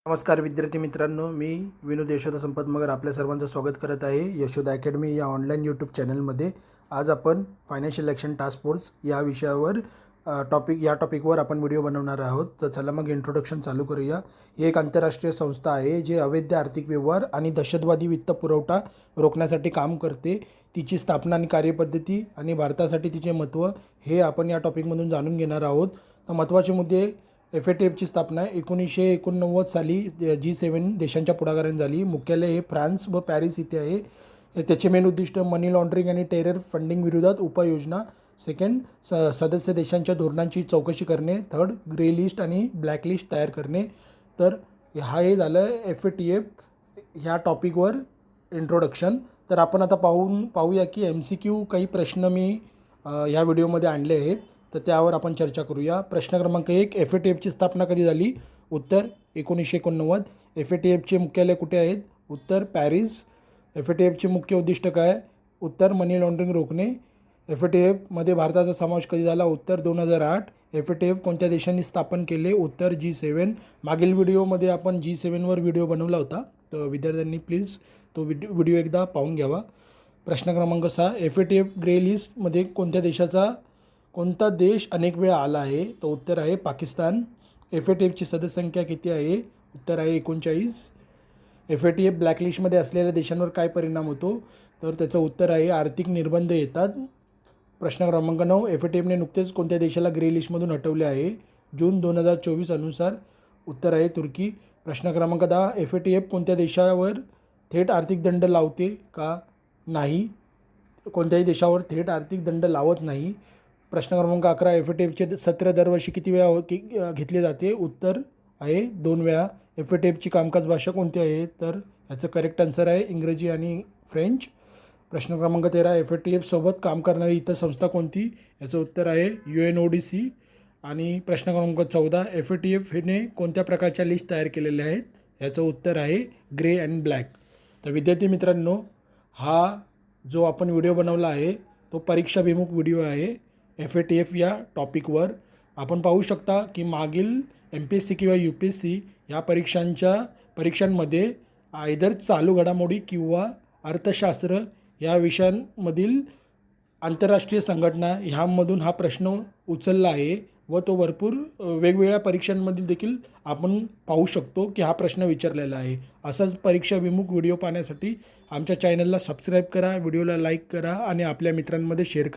नमस्कार विद्यार्थी मित्रांनो, मी विनोद यशोदा संपत मगर आपल्या सर्वांचं स्वागत करत आहे यशोदा अकॅडमी या ऑनलाईन यूट्यूब चॅनलमध्ये। आज आपण फायनान्शियल ॲक्शन टास्क फोर्स या विषयावर टॉपिकवर आपण व्हिडिओ बनवणार आहोत। तर चला मग इंट्रोडक्शन चालू करूया। ही एक आंतरराष्ट्रीय संस्था आहे जे अवैध आर्थिक व्यवहार आणि दहशतवादी वित्त पुरवठा रोखण्यासाठी काम करते। तिची स्थापना आणि कार्यपद्धती आणि भारतासाठी तिचे महत्त्व हे आपण या टॉपिकमधून जाणून घेणार आहोत। तर महत्त्वाचे मुद्दे: FATFची स्थापना 1989 साली G7 देशांच्या पुढाकाराने झाली। मुख्यालय हे फ्रान्स व पॅरिस इथे आहे। त्याचे मेन उद्दिष्ट मनी लॉन्ड्रिंग आणि टेरर फंडिंग विरोधात उपाययोजना। सेकंड, सदस्य देशांच्या धोरणांची चौकशी करणे। थर्ड, ग्रे लिस्ट आणि ब्लॅक लिस्ट तयार करणे। तर हे झालं FATF ह्या टॉपिकवर इंट्रोडक्शन। तर आपण आता पाहूया की MCQ काही प्रश्न मी ह्या व्हिडिओमध्ये आणले आहेत, तर त्यावर आपण चर्चा करूया। प्रश्न क्रमांक 1, FATFची स्थापना कधी झाली? उत्तर 1989। FATFचे मुख्यालय कुठे आहेत? उत्तर पॅरिस। FATFचे मुख्य उद्दिष्ट काय? उत्तर मनी लॉन्ड्रिंग रोखणे। FATFमध्ये भारताचा समावेश कधी झाला? उत्तर 2008। FATF कोणत्या देशांनी स्थापन केले? उत्तर G7। मागील व्हिडिओमध्ये आपण G7वर व्हिडिओ बनवला होता, तर विद्यार्थ्यांनी प्लीज तो व्हिडिओ एकदा पाहून घ्यावा। प्रश्न क्रमांक 6, FATF ग्रे लिस्टमध्ये कोणता देश अनेक वेळा आला आहे? तर उत्तर आहे पाकिस्तान। FATFची सदस्य संख्या किती आहे? उत्तर आहे 39। FATF ब्लॅकलिस्टमध्ये असलेल्या देशांवर काय परिणाम होतो? तर त्याचं उत्तर आहे आर्थिक निर्बंध येतात। प्रश्न क्रमांक 9, FATFने नुकतेच कोणत्या देशाला ग्रे लिस्टमधून हटवले आहे? जून 2024 अनुसार। उत्तर आहे तुर्की। प्रश्न क्रमांक 10, FATF कोणत्या देशावर थेट आर्थिक दंड लावते का? नाही, कोणत्याही देशावर थेट आर्थिक दंड लावत नाही। प्रश्न क्रमांक 11, FATFचे सत्र दरवर्षी किती वेळा घेतले जाते? उत्तर आहे 2 वेळा। FATFची कामकाज भाषा कोणती आहे? तर याचं करेक्ट आन्सर आहे इंग्रजी आणि फ्रेंच। प्रश्न क्रमांक 13, FATF सोबत काम करणारी इतर संस्था कोणती? याचं उत्तर आहे UNODC। आणि प्रश्न क्रमांक 14, FATFने कोणत्या प्रकारच्या लिस्ट तयार केलेल्या आहेत? याचं उत्तर आहे ग्रे अँड ब्लॅक। तर विद्यार्थी मित्रांनो, हा जो आपण व्हिडिओ बनवला आहे तो परीक्षाभिमुख व्हिडिओ आहे। FATF या टॉपिकवर आपण पाहू शकता की मागील MPSC किंवा UPSC या परीक्षांमध्ये आयदर चालू घडामोडी किंवा अर्थशास्त्र या विषयांमधील आंतरराष्ट्रीय संघटना ह्यामधून हा प्रश्न उचलला आहे व तो भरपूर वेगवेगळ्या परीक्षांमधील देखील आपण पाहू शकतो की हा प्रश्न विचारलेला आहे। असाच परीक्षाभिमुख व्हिडिओ पाहण्यासाठी आमच्या चॅनलला सबस्क्राईब करा, व्हिडिओला लाईक करा आणि आपल्या मित्रांमध्ये शेअर करा।